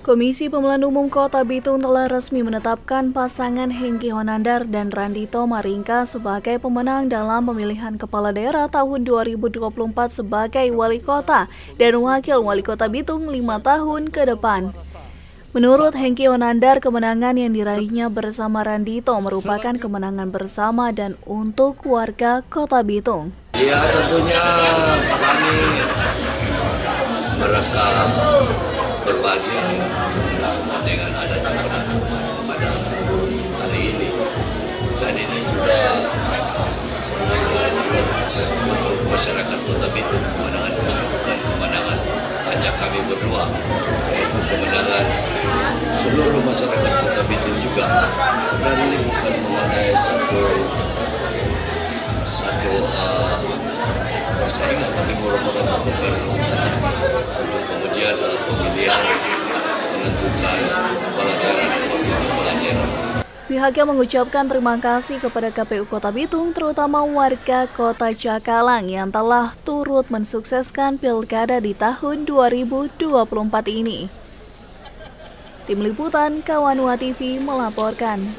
Komisi Pemilihan Umum Kota Bitung telah resmi menetapkan pasangan Hengki Honandar dan Randito Maringka sebagai pemenang dalam pemilihan kepala daerah tahun 2024 sebagai wali kota dan wakil wali kota Bitung 5 tahun ke depan. Menurut Hengki Honandar, kemenangan yang diraihnya bersama Randito merupakan kemenangan bersama dan untuk warga Kota Bitung. Ya, tentunya kami merasa berbahagia dengan adanya penetapan pada hari ini, dan ini juga sebenarnya untuk masyarakat Kota Bitung. Kemenangan kami bukan kemenangan hanya kami berdua, yaitu kemenangan seluruh masyarakat Kota Bitung juga. Sebenarnya ini bukan mengenai satu persaingan, tapi merupakan satu perhelatan untuk kemudian pemilihan menentukan kepala daerah dan wakil kepala daerah. Pihaknya mengucapkan terima kasih kepada KPU Kota Bitung, terutama warga Kota Cakalang yang telah turut mensukseskan pilkada di tahun 2024 ini. Tim Liputan Kawanua TV melaporkan.